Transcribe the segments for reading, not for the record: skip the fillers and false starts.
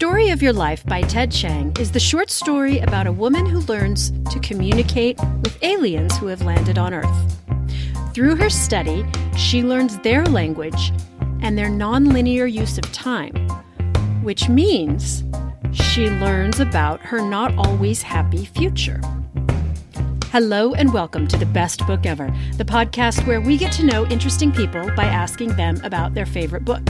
Story of Your Life by Ted Chiang is the short story about a woman who learns to communicate with aliens who have landed on Earth. Through her study, she learns their language and their nonlinear use of time, which means she learns about her not always happy future. Hello and welcome to The Best Book Ever, the podcast where we get to know interesting people by asking them about their favorite book.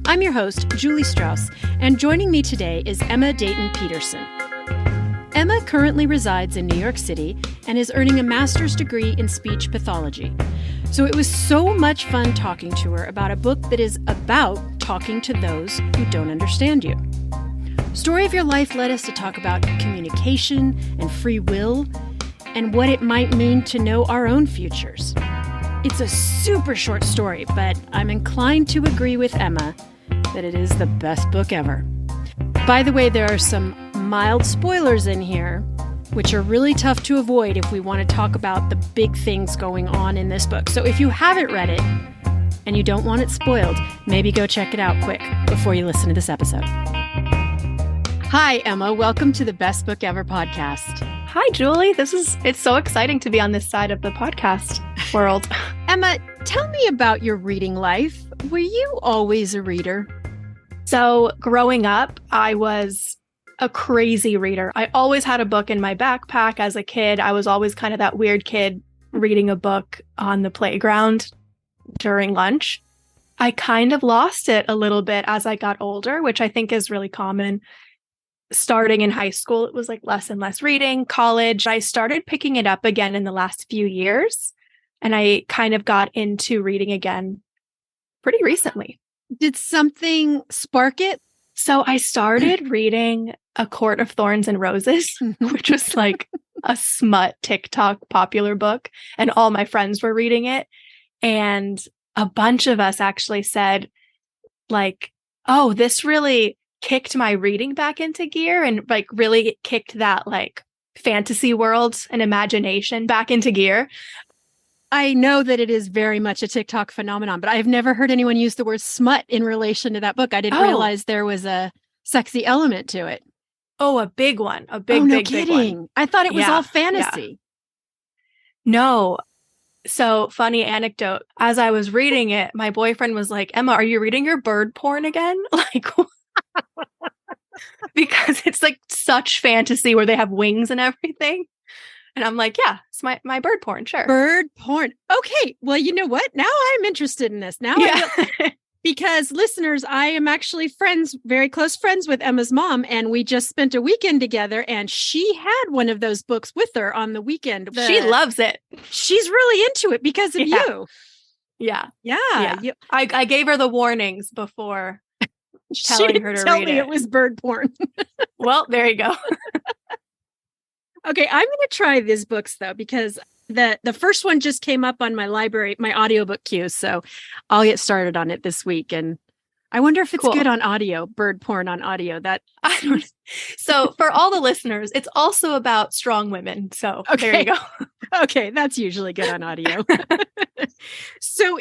I'm your host, Julie Strauss, and joining me today is Emma Dayton Petersen. Emma currently resides in New York City and is earning a master's degree in speech pathology. So it was so much fun talking to her about a book that is about talking to those who don't understand you. Story of Your Life led us to talk about communication and free will and what it might mean to know our own futures. It's a super short story, but I'm inclined to agree with Emma that it is the best book ever. By the way, there are some mild spoilers in here, which are really tough to avoid if we want to talk about the big things going on in this book. So if you haven't read it and you don't want it spoiled, maybe go check it out quick before you listen to this episode. Hi, Emma. Welcome to the Best Book Ever podcast. Hi, Julie. It's so exciting to be on this side of the podcast world. Emma, tell me about your reading life. Were you always a reader? So growing up, I was a crazy reader. I always had a book in my backpack as a kid. I was always kind of that weird kid reading a book on the playground during lunch. I kind of lost it a little bit as I got older, which I think is really common. Starting in high school, it was like less and less reading. College, I started picking it up again in the last few years, and I kind of got into reading again pretty recently. Did something spark it? So I started reading A Court of Thorns and Roses, which was like a smut TikTok popular book, and all my friends were reading it. And a bunch of us actually said, like, oh, this really kicked my reading back into gear and like really kicked that like fantasy world and imagination back into gear. I know that it is very much a TikTok phenomenon, but I've never heard anyone use the word smut in relation to that book. I didn't realize there was a sexy element to it. Oh, a big one. A big, no big, kidding. big one. I thought it was all fantasy. Yeah. No. So funny anecdote. As I was reading it, my boyfriend was like, Emma, are you reading your bird porn again? Like, because it's like such fantasy where they have wings and everything. And I'm like, yeah, it's my bird porn, sure. Bird porn. Okay. Well, you know what? Now I'm interested in this. Now because listeners, I am actually very close friends with Emma's mom, and we just spent a weekend together, and she had one of those books with her on the weekend. She loves it. She's really into it because of you. Yeah. Yeah. I gave her the warnings before telling her to tell read me it. It was bird porn. Well, there you go. Okay, I'm going to try these books though, because the first one just came up on my library, my audiobook queue, so I'll get started on it this week. And I wonder if it's good on audio, bird porn on audio. So for all the listeners, it's also about strong women. So There you go. Okay, that's usually good on audio. So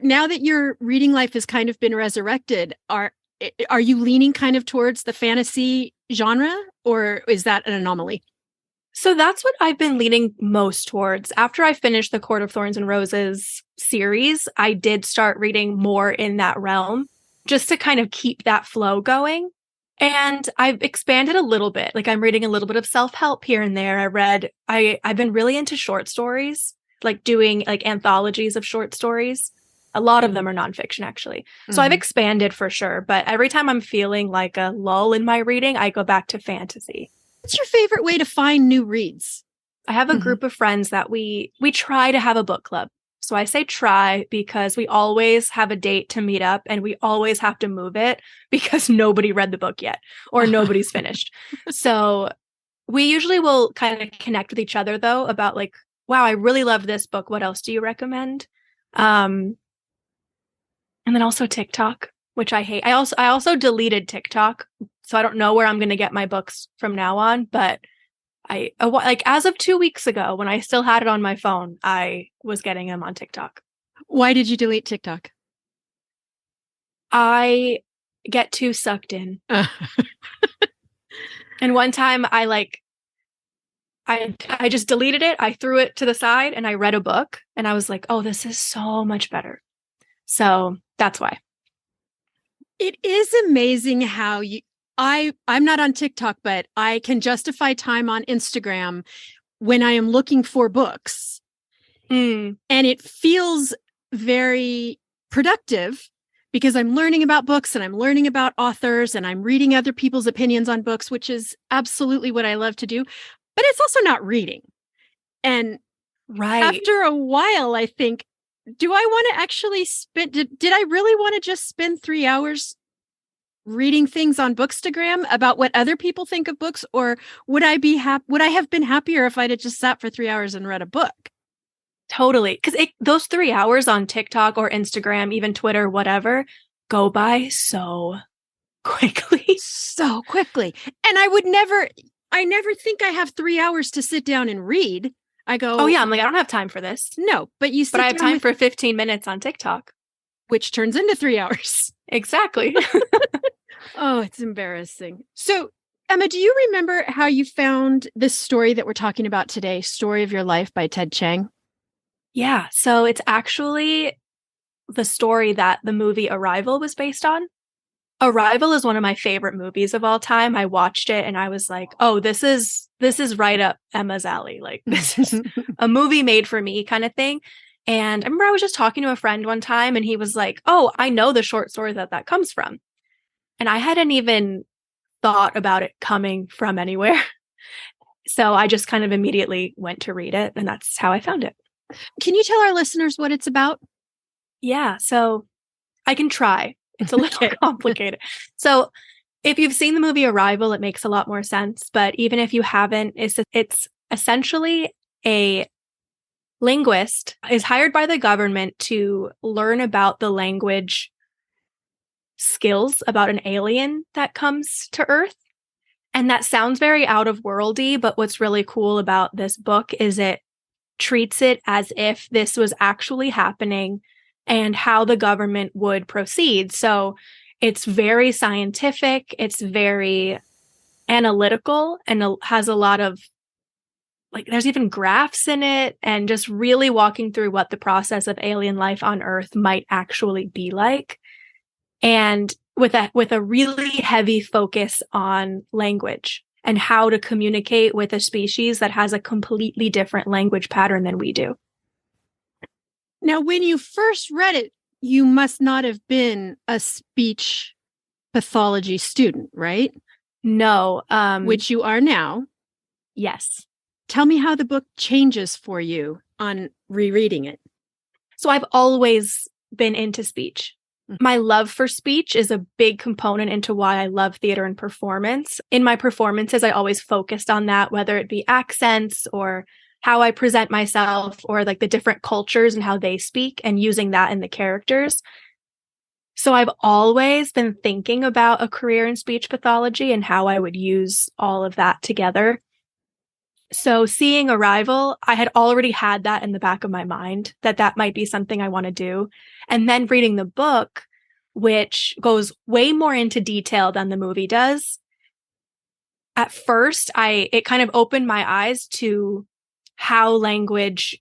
now that your reading life has kind of been resurrected, are you leaning kind of towards the fantasy genre, or is that an anomaly? So that's what I've been leaning most towards. After I finished the Court of Thorns and Roses series, I did start reading more in that realm just to kind of keep that flow going. And I've expanded a little bit. Like I'm reading a little bit of self-help here and there. I've been really into short stories, like doing like anthologies of short stories. A lot of them are nonfiction, actually. So I've expanded for sure. But every time I'm feeling like a lull in my reading, I go back to fantasy. What's your favorite way to find new reads? I have a group of friends that we try to have a book club. So I say try because we always have a date to meet up and we always have to move it because nobody read the book yet or nobody's finished. So we usually will kind of connect with each other though about like, wow, I really loved this book. What else do you recommend? And then also TikTok, which I hate. I also deleted TikTok. So I don't know where I'm going to get my books from now on, but as of 2 weeks ago, when I still had it on my phone, I was getting them on TikTok. Why did you delete TikTok? I get too sucked in. And one time I just deleted it. I threw it to the side and I read a book and I was like, oh, this is so much better. So that's why. It is amazing how I'm not on TikTok, but I can justify time on Instagram when I am looking for books. Mm. And it feels very productive because I'm learning about books and I'm learning about authors and I'm reading other people's opinions on books, which is absolutely what I love to do. But it's also not reading. And after a while, I think, do I want to actually did I really want to just spend 3 hours reading things on Bookstagram about what other people think of books? Or would I have been happier if I'd have just sat for 3 hours and read a book? Totally. Because those 3 hours on TikTok or Instagram, even Twitter, whatever, go by so quickly. So quickly. And I never think I have 3 hours to sit down and read. I go, oh yeah, I'm like, I don't have time for this. No, but I have time for 15 minutes on TikTok. Which turns into 3 hours. Exactly. Oh, it's embarrassing. So, Emma, do you remember how you found this story that we're talking about today, Story of Your Life by Ted Chiang? Yeah. So it's actually the story that the movie Arrival was based on. Arrival is one of my favorite movies of all time. I watched it and I was like, oh, this is right up Emma's alley. Like, this is a movie made for me kind of thing. And I remember I was just talking to a friend one time and he was like, oh, I know the short story that comes from. And I hadn't even thought about it coming from anywhere. So I just kind of immediately went to read it. And that's how I found it. Can you tell our listeners what it's about? Yeah. So I can try. It's a little complicated. So if you've seen the movie Arrival, it makes a lot more sense. But even if you haven't, it's essentially a linguist is hired by the government to learn about the language skills about an alien that comes to Earth. And that sounds very out of worldy, but what's really cool about this book is it treats it as if this was actually happening and how the government would proceed. So it's very scientific, it's very analytical, and has a lot of, like, there's even graphs in it, and just really walking through what the process of alien life on Earth might actually be like. And with a really heavy focus on language and how to communicate with a species that has a completely different language pattern than we do. Now, when you first read it, you must not have been a speech pathology student, right? No. Which you are now. Yes. Tell me how the book changes for you on rereading it. So I've always been into speech. My love for speech is a big component into why I love theater and performance. In my performances, I always focused on that, whether it be accents or how I present myself or like the different cultures and how they speak and using that in the characters. So I've always been thinking about a career in speech pathology and how I would use all of that together. So seeing Arrival, I had already had that in the back of my mind, that might be something I want to do. And then reading the book, which goes way more into detail than the movie does. At first, it kind of opened my eyes to how language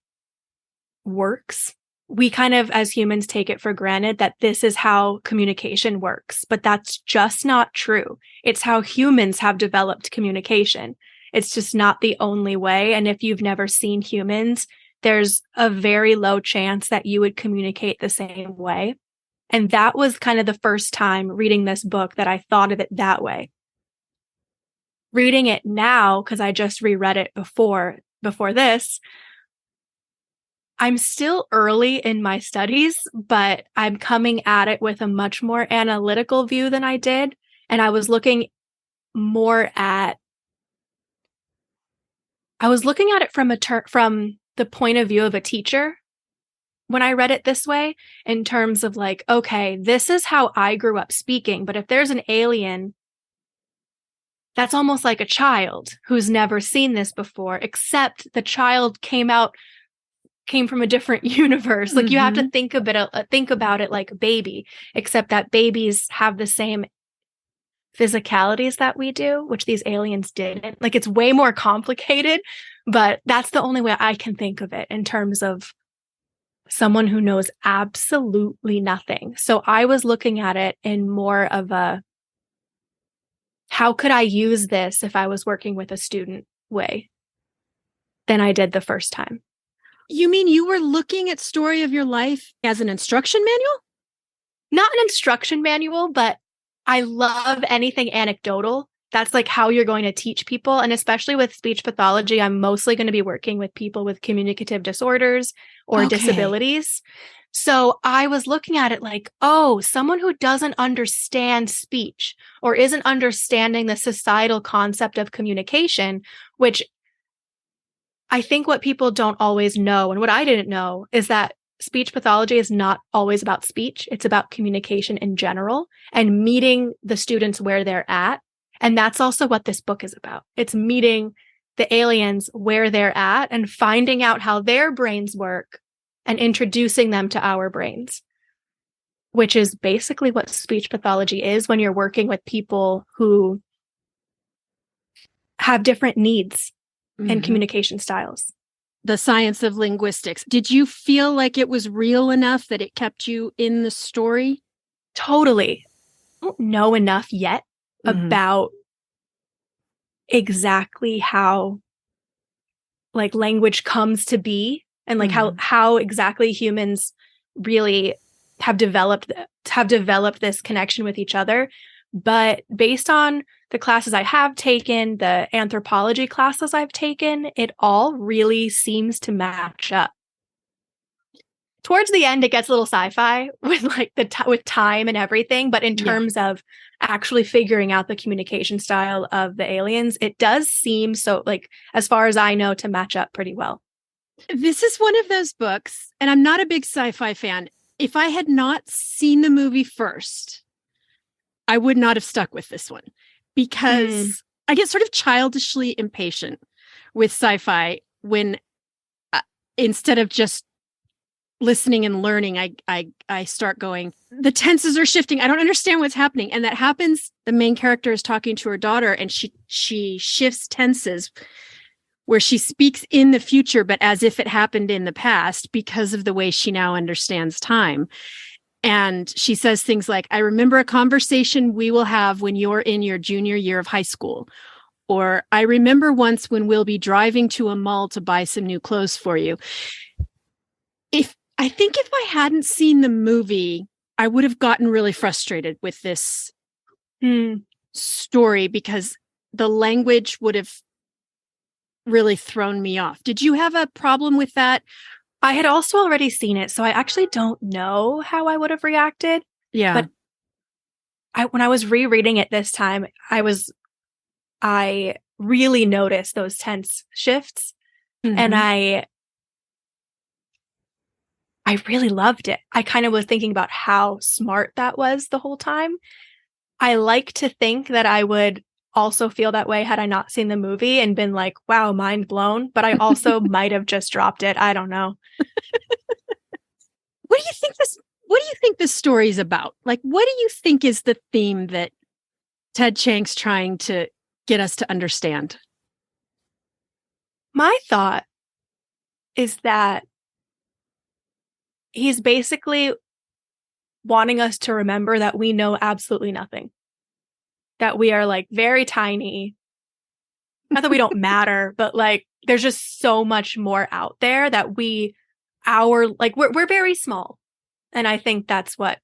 works. We kind of, as humans, take it for granted that this is how communication works, but that's just not true. It's how humans have developed communication. It's just not the only way. And if you've never seen humans, there's a very low chance that you would communicate the same way. And that was kind of the first time reading this book that I thought of it that way. Reading it now, because I just reread it before this, I'm still early in my studies, but I'm coming at it with a much more analytical view than I did. And I was looking at it from the point of view of a teacher when I read it this way, in terms of like, okay, this is how I grew up speaking. But if there's an alien, that's almost like a child who's never seen this before, except the child came from a different universe. Like, you have to think about it like a baby, except that babies have the same physicalities that we do, which these aliens didn't. Like, it's way more complicated, but that's the only way I can think of it in terms of someone who knows absolutely nothing. So I was looking at it in more of a, how could I use this if I was working with a student way than I did the first time. You mean you were looking at Story of Your Life as an instruction manual? Not an instruction manual, but I love anything anecdotal. That's like how you're going to teach people. And especially with speech pathology, I'm mostly going to be working with people with communicative disorders or disabilities. So I was looking at it like, oh, someone who doesn't understand speech or isn't understanding the societal concept of communication, which I think what people don't always know, and what I didn't know, is that speech pathology is not always about speech. It's about communication in general and meeting the students where they're at. And that's also what this book is about. It's meeting the aliens where they're at and finding out how their brains work and introducing them to our brains, which is basically what speech pathology is when you're working with people who have different needs and communication styles. The science of linguistics. Did you feel like it was real enough that it kept you in the story? Totally. I don't know enough yet about exactly how like language comes to be and like how exactly humans really have developed this connection with each other. But based on the classes I have taken, the anthropology classes I've taken, it all really seems to match up. Towards the end, it gets a little sci-fi with like with time and everything. But in terms of actually figuring out the communication style of the aliens, it does seem so, like, as far as I know, to match up pretty well. This is one of those books, and I'm not a big sci-fi fan. If I had not seen the movie first, I would not have stuck with this one because I get sort of childishly impatient with sci-fi when instead of just listening and learning, I start going, the tenses are shifting. I don't understand what's happening. And that happens. The main character is talking to her daughter and she shifts tenses where she speaks in the future, but as if it happened in the past because of the way she now understands time. And she says things like, I remember a conversation we will have when you're in your junior year of high school. Or I remember once when we'll be driving to a mall to buy some new clothes for you. I think if I hadn't seen the movie, I would have gotten really frustrated with this story because the language would have really thrown me off. Did you have a problem with that? I had also already seen it, so I actually don't know how I would have reacted. Yeah. But when I was rereading it this time, I really noticed those tense shifts, and I really loved it. I kind of was thinking about how smart that was the whole time. I like to think that I would also feel that way had I not seen the movie and been like, wow, mind blown. But I also might have just dropped it. I don't know. What do you think this story is about? Like, what do you think is the theme that Ted Chiang's trying to get us to understand? My thought is that he's basically wanting us to remember that we know absolutely nothing. That we are like very tiny. Not that we don't matter, but like there's just so much more out there that we're very small. And I think that's what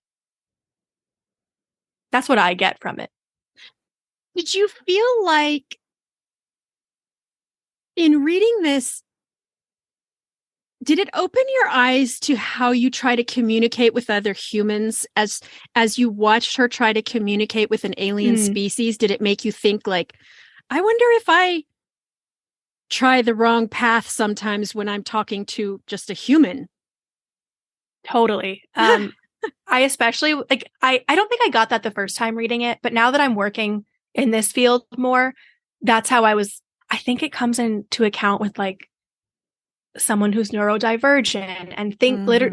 I get from it. Did you feel like in reading this, did it open your eyes to how you try to communicate with other humans as you watched her try to communicate with an alien species? Did it make you think like, I wonder if I try the wrong path sometimes when I'm talking to just a human? Totally. I especially like, I don't think I got that the first time reading it, but now that I'm working in this field more, that's how I think it comes into account with like someone who's neurodivergent and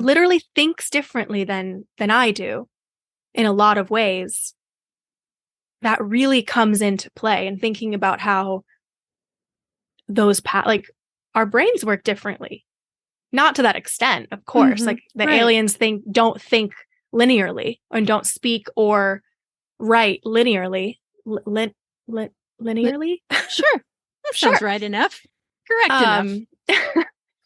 literally thinks differently than I do in a lot of ways. that really comes into play, and thinking about how those like our brains work differently. Not to that extent, of course. Mhm. Like the Right. aliens don't think linearly and don't speak or write linearly. Linearly? Sure. That sounds Sure. right enough. Correct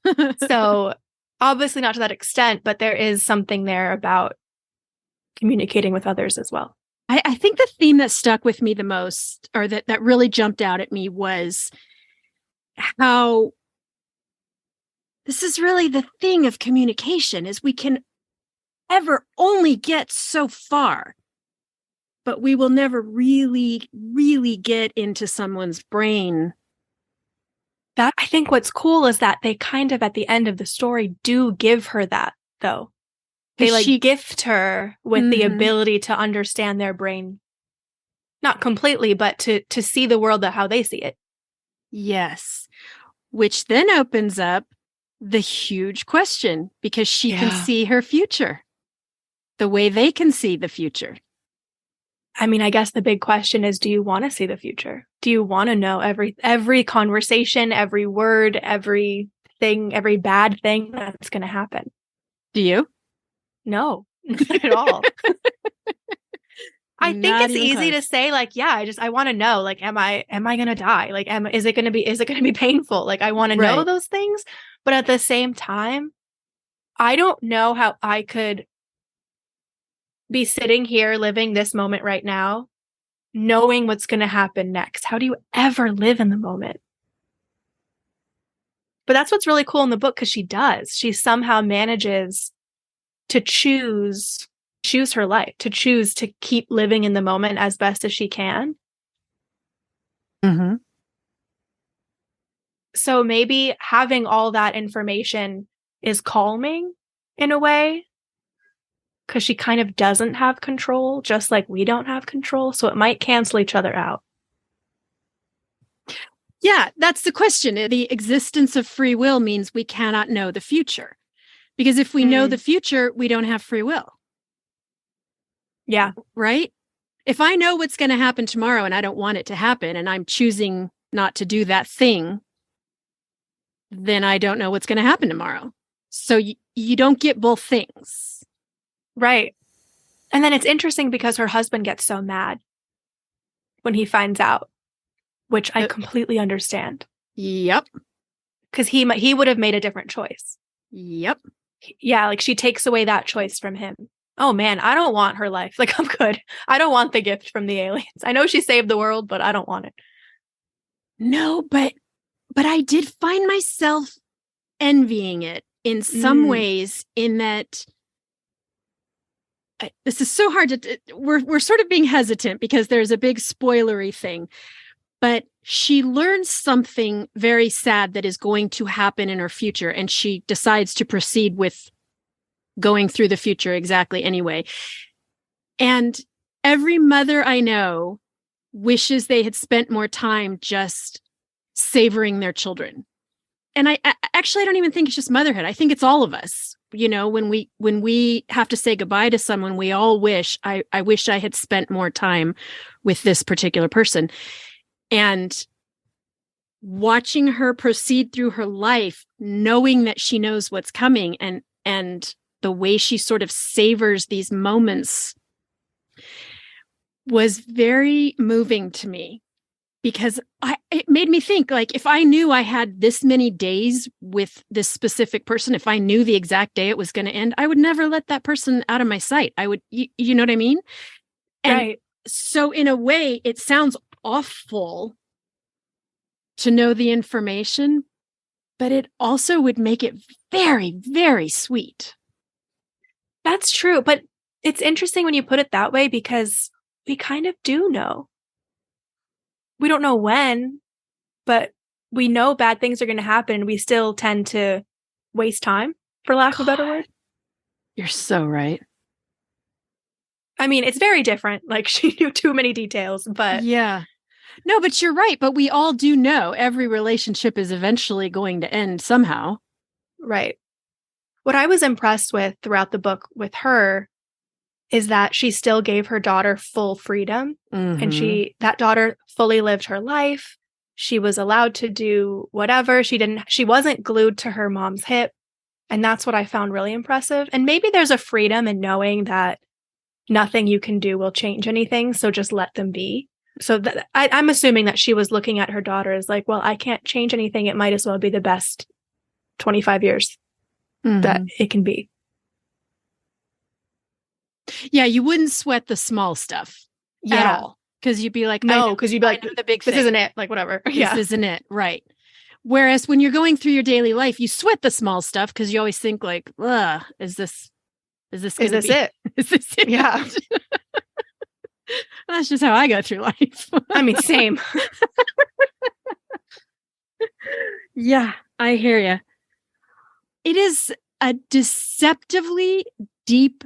enough. So obviously not to that extent, but there is something there about communicating with others as well. I think the theme that stuck with me the most, or that really jumped out at me, was how this is really the thing of communication, is we can ever only get so far, but we will never really, really get into someone's brain. That, I think what's cool is that they kind of at the end of the story do give her that, though. They like gift her with the ability to understand their brain. Not completely, but to see the world how they see it. Yes. Which then opens up the huge question, because she can see her future the way they can see the future. I mean, I guess the big question is, do you want to see the future? Do you want to know every conversation, every word, everything, every bad thing that's going to happen? Do you? No, not at all. I think it's easy to say, like, yeah, I want to know, like, am I going to die? Like, is it going to be painful? Like, I want to know those things. But at the same time, I don't know how I could be sitting here living this moment right now, knowing what's going to happen next. How do you ever live in the moment? But that's what's really cool in the book, because she does. She somehow manages to choose her life, to choose to keep living in the moment as best as she can. Mm-hmm. So maybe having all that information is calming in a way, because she kind of doesn't have control, just like we don't have control. So it might cancel each other out. Yeah, that's the question. The existence of free will means we cannot know the future. Because if we know the future, we don't have free will. Yeah. Right? If I know what's going to happen tomorrow and I don't want it to happen, and I'm choosing not to do that thing, then I don't know what's going to happen tomorrow. So you don't get both things. Right. And then it's interesting because her husband gets so mad when he finds out, which I completely understand. Yep. Because he would have made a different choice. Yep. Yeah, like she takes away that choice from him. Oh man, I don't want her life. Like, I'm good. I don't want the gift from the aliens. I know she saved the world, but I don't want it. No, but I did find myself envying it in some ways, in that this is so hard to, we're sort of being hesitant because there's a big spoilery thing, but she learns something very sad that is going to happen in her future, and she decides to proceed with going through the future exactly anyway. And every mother I know wishes they had spent more time just savoring their children. And I actually, I don't even think it's just motherhood. I think it's all of us. You know, when we have to say goodbye to someone, we all wish, I wish I had spent more time with this particular person. And watching her proceed through her life, knowing that she knows what's coming, and the way she sort of savors these moments, was very moving to me. Because it made me think, like, if I knew I had this many days with this specific person, if I knew the exact day it was going to end, I would never let that person out of my sight. I would, you know what I mean? And so in a way, it sounds awful to know the information, but it also would make it very, very sweet. That's true. But it's interesting when you put it that way, because we kind of do know. We don't know when, but we know bad things are going to happen, and we still tend to waste time, for lack of a better word. You're so right. I mean, it's very different. Like, she knew too many details, but... Yeah. No, but you're right. But we all do know every relationship is eventually going to end somehow. Right. What I was impressed with throughout the book with her is that she still gave her daughter full freedom. Mhm. And that daughter fully lived her life. She was allowed to do whatever. She wasn't glued to her mom's hip. And that's what I found really impressive. And maybe there's a freedom in knowing that nothing you can do will change anything. So just let them be. So I'm assuming that she was looking at her daughter as like, well, I can't change anything. It might as well be the best 25 years that it can be. Yeah, you wouldn't sweat the small stuff at all. Because you'd be like, no, because you'd be like, the big this thing. Isn't it. Like, whatever. This isn't it. Right. Whereas when you're going through your daily life, you sweat the small stuff because you always think like, is this it? Is this it? Yeah. That's just how I go through life. I mean, same. Yeah, I hear you. It is a deceptively deep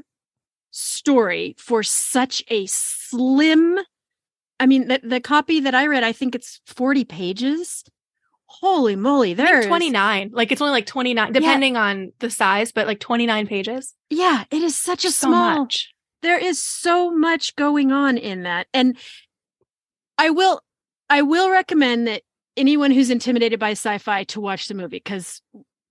story for such a slim. I mean, the copy that I read, I think it's 40 pages. Holy moly, there's 29. Like it's only like 29, depending on the size, but like 29 pages. Yeah, it is such a small. Much. There is so much going on in that. And I will recommend that anyone who's intimidated by sci-fi to watch the movie, because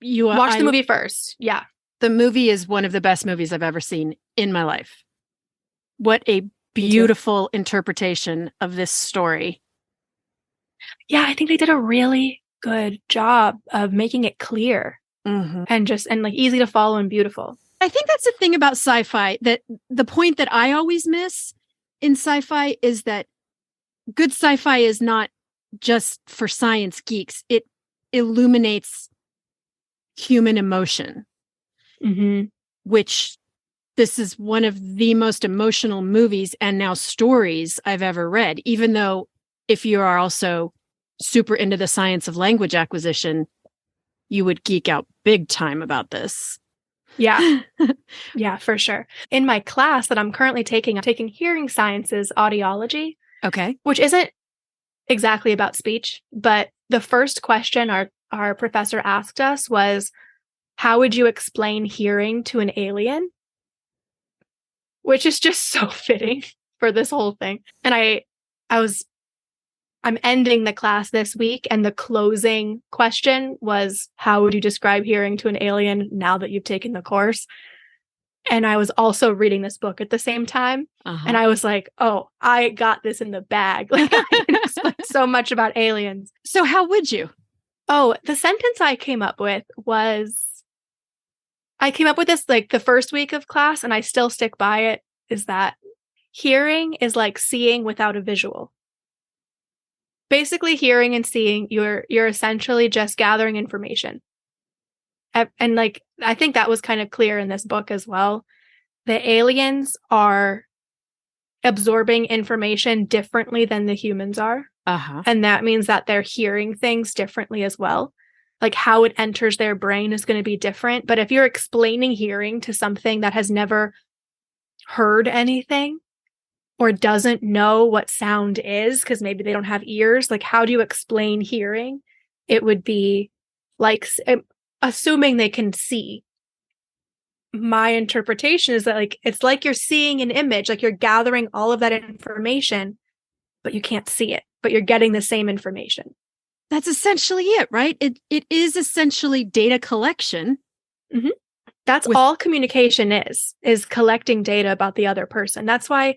you watch the movie first. Yeah. The movie is one of the best movies I've ever seen in my life. What a beautiful interpretation of this story. Yeah, I think they did a really good job of making it clear and like easy to follow and beautiful. I think that's the thing about sci-fi, that the point that I always miss in sci-fi is that good sci-fi is not just for science geeks. It illuminates human emotion, which this is one of the most emotional movies and now stories I've ever read, even though if you are also super into the science of language acquisition, you would geek out big time about this. Yeah. Yeah, for sure. In my class that I'm currently taking, I'm taking hearing sciences audiology. Okay. Which isn't exactly about speech, but the first question our professor asked us was, how would you explain hearing to an alien? Which is just so fitting for this whole thing. And I'm ending the class this week, and the closing question was, how would you describe hearing to an alien now that you've taken the course? And I was also reading this book at the same time. And I was like, oh, I got this in the bag. Like, I can explain so much about aliens. So how would you? Oh, the sentence I came up with this like the first week of class, and I still stick by it, is that hearing is like seeing without a visual. Basically, hearing and seeing, you're essentially just gathering information. And like, I think that was kind of clear in this book as well. The aliens are absorbing information differently than the humans are. And that means that they're hearing things differently as well. Like how it enters their brain is going to be different. But if you're explaining hearing to something that has never heard anything, or doesn't know what sound is, because maybe they don't have ears, like how do you explain hearing? It would be like, assuming they can see. My interpretation is that like it's like you're seeing an image, like you're gathering all of that information, but you can't see it, but you're getting the same information. That's essentially it, right? It is essentially data collection. That's all communication is collecting data about the other person. That's why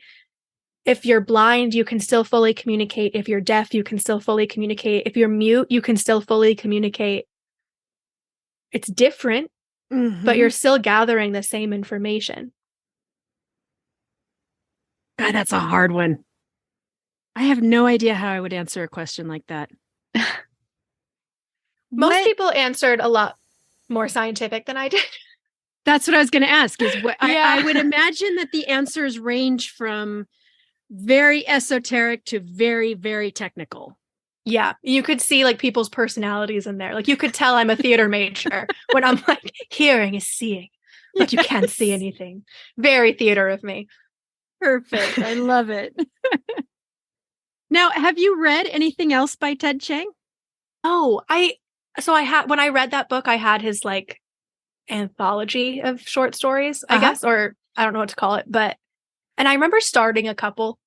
if you're blind, you can still fully communicate. If you're deaf, you can still fully communicate. If you're mute, you can still fully communicate. It's different, but you're still gathering the same information. God, that's a hard one. I have no idea how I would answer a question like that. Most people answered a lot more scientific than I did. That's what I was going to ask. I would imagine that the answers range from very esoteric to very, very technical. Yeah, you could see like people's personalities in there. Like you could tell I'm a theater major when I'm like, hearing is seeing, but you can't see anything. Very theater of me. Perfect. I love it. Now, have you read anything else by Ted Chiang? Oh, when I read that book, I had his like anthology of short stories, I guess, or I don't know what to call it, but And I remember starting a couple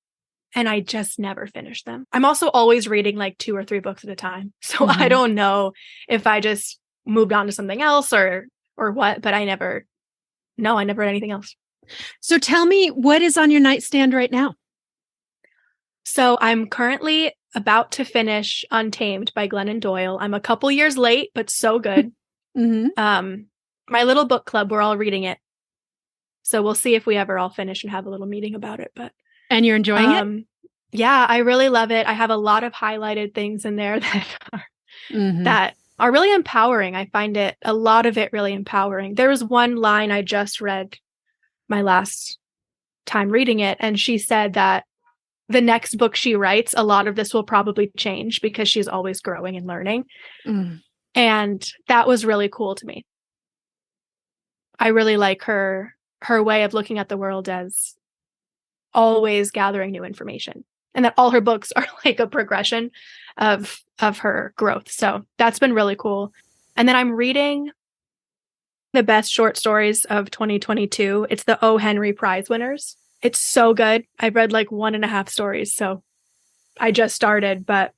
and I just never finished them. I'm also always reading like 2 or 3 books at a time. So I don't know if I just moved on to something else or what, but I never read anything else. So tell me, what is on your nightstand right now? So I'm currently about to finish Untamed by Glennon Doyle. I'm a couple years late, but so good. My little book club, we're all reading it. So we'll see if we ever all finish and have a little meeting about it. And you're enjoying it? Yeah, I really love it. I have a lot of highlighted things in there that are really empowering. I find a lot of it really empowering. There was one line I just read my last time reading it, and she said that the next book she writes, a lot of this will probably change because she's always growing and learning. And that was really cool to me. I really like her way of looking at the world as always gathering new information, and that all her books are like a progression of her growth. So that's been really cool. And then I'm reading the best short stories of 2022. It's the O. Henry Prize winners. It's so good. I've read like 1.5 stories, so I just started. But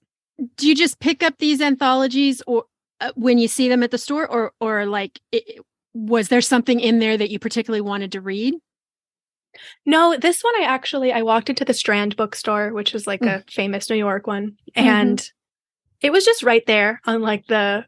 do you just pick up these anthologies or when you see them at the store, or like was there something in there that you particularly wanted to read? No, this one I walked into the Strand bookstore, which is like a famous New York one, and it was just right there on like the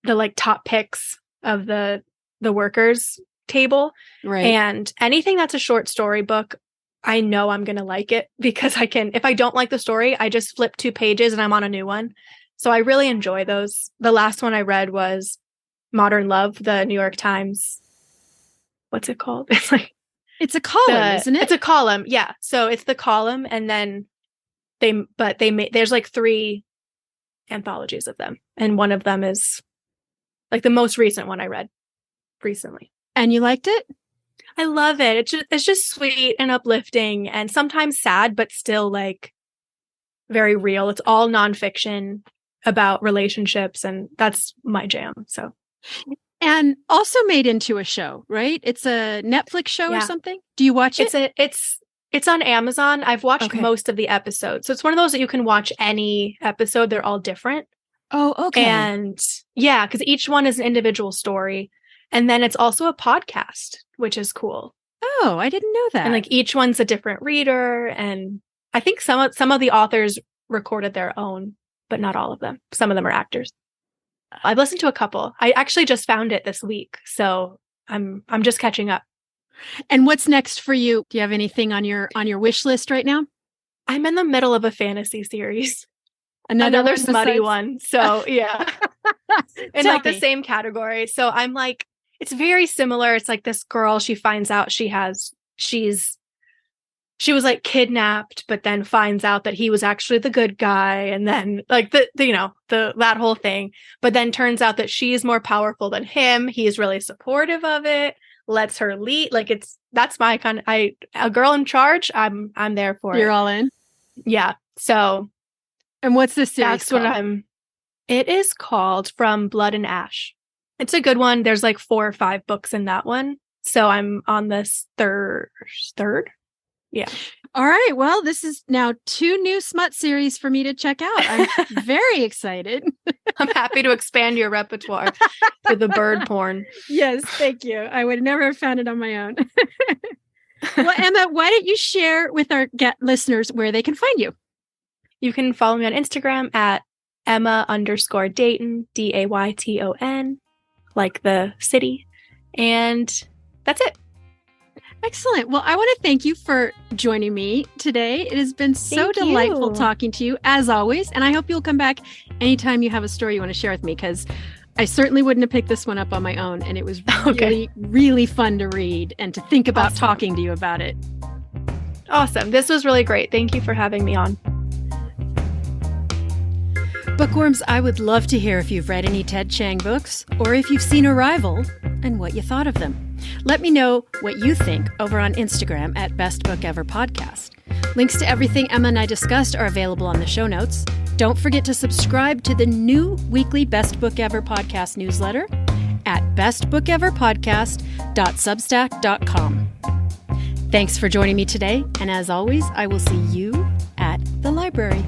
like top picks of the workers table. Right. And anything that's a short story book, I know I'm going to like it because if I don't like the story, I just flip 2 pages and I'm on a new one. So I really enjoy those. The last one I read was Modern Love, the New York Times. What's it called? It's a column, isn't it? It's a column. Yeah. So it's the column, and then there's like 3 anthologies of them. And one of them is like the most recent one I read recently. And you liked it? I love it. It's just sweet and uplifting and sometimes sad, but still like very real. It's all nonfiction about relationships, and that's my jam. So, and also made into a show, right? It's a Netflix show or something. Do you watch it? It's on Amazon. I've watched most of the episodes. So it's one of those that you can watch any episode. They're all different. Oh, okay. And yeah, because each one is an individual story. And then it's also a podcast, which is cool. Oh, I didn't know that. And like each one's a different reader. And I think some of the authors recorded their own, but not all of them. Some of them are actors. I've listened to a couple. I actually just found it this week, so I'm just catching up. And what's next for you? Do you have anything on your wish list right now? I'm in the middle of a fantasy series. Another smutty one. So yeah. In like the same category. So I'm like, it's very similar. It's like this girl, she finds out she was like kidnapped, but then finds out that he was actually the good guy. And then like that whole thing, but then turns out that she's more powerful than him. He's really supportive of it, lets her lead. Like that's my kind of, a girl in charge. I'm there for it. You're all in. Yeah. So, and what's this series? That's what it is called From Blood and Ash. It's a good one. There's like 4 or 5 books in that one. So I'm on this third. Yeah. All right. Well, this is now 2 new smut series for me to check out. I'm very excited. I'm happy to expand your repertoire to the bird porn. Yes, thank you. I would never have found it on my own. Well, Emma, why don't you share with our listeners where they can find you? You can follow me on Instagram at Emma_Dayton, Dayton, like the city. And that's it. Excellent. Well, I want to thank you for joining me today. It has been so delightful talking to you, as always. And I hope you'll come back anytime you have a story you want to share with me, because I certainly wouldn't have picked this one up on my own. And it was really, really fun to read and to think about talking to you about it. Awesome. This was really great. Thank you for having me on. Bookworms, I would love to hear if you've read any Ted Chiang books or if you've seen Arrival and what you thought of them. Let me know what you think over on Instagram at Best Book Ever Podcast. Links to everything Emma and I discussed are available on the show notes. Don't forget to subscribe to the new weekly Best Book Ever Podcast newsletter at bestbookeverpodcast.substack.com. Thanks for joining me today, and as always, I will see you at the library.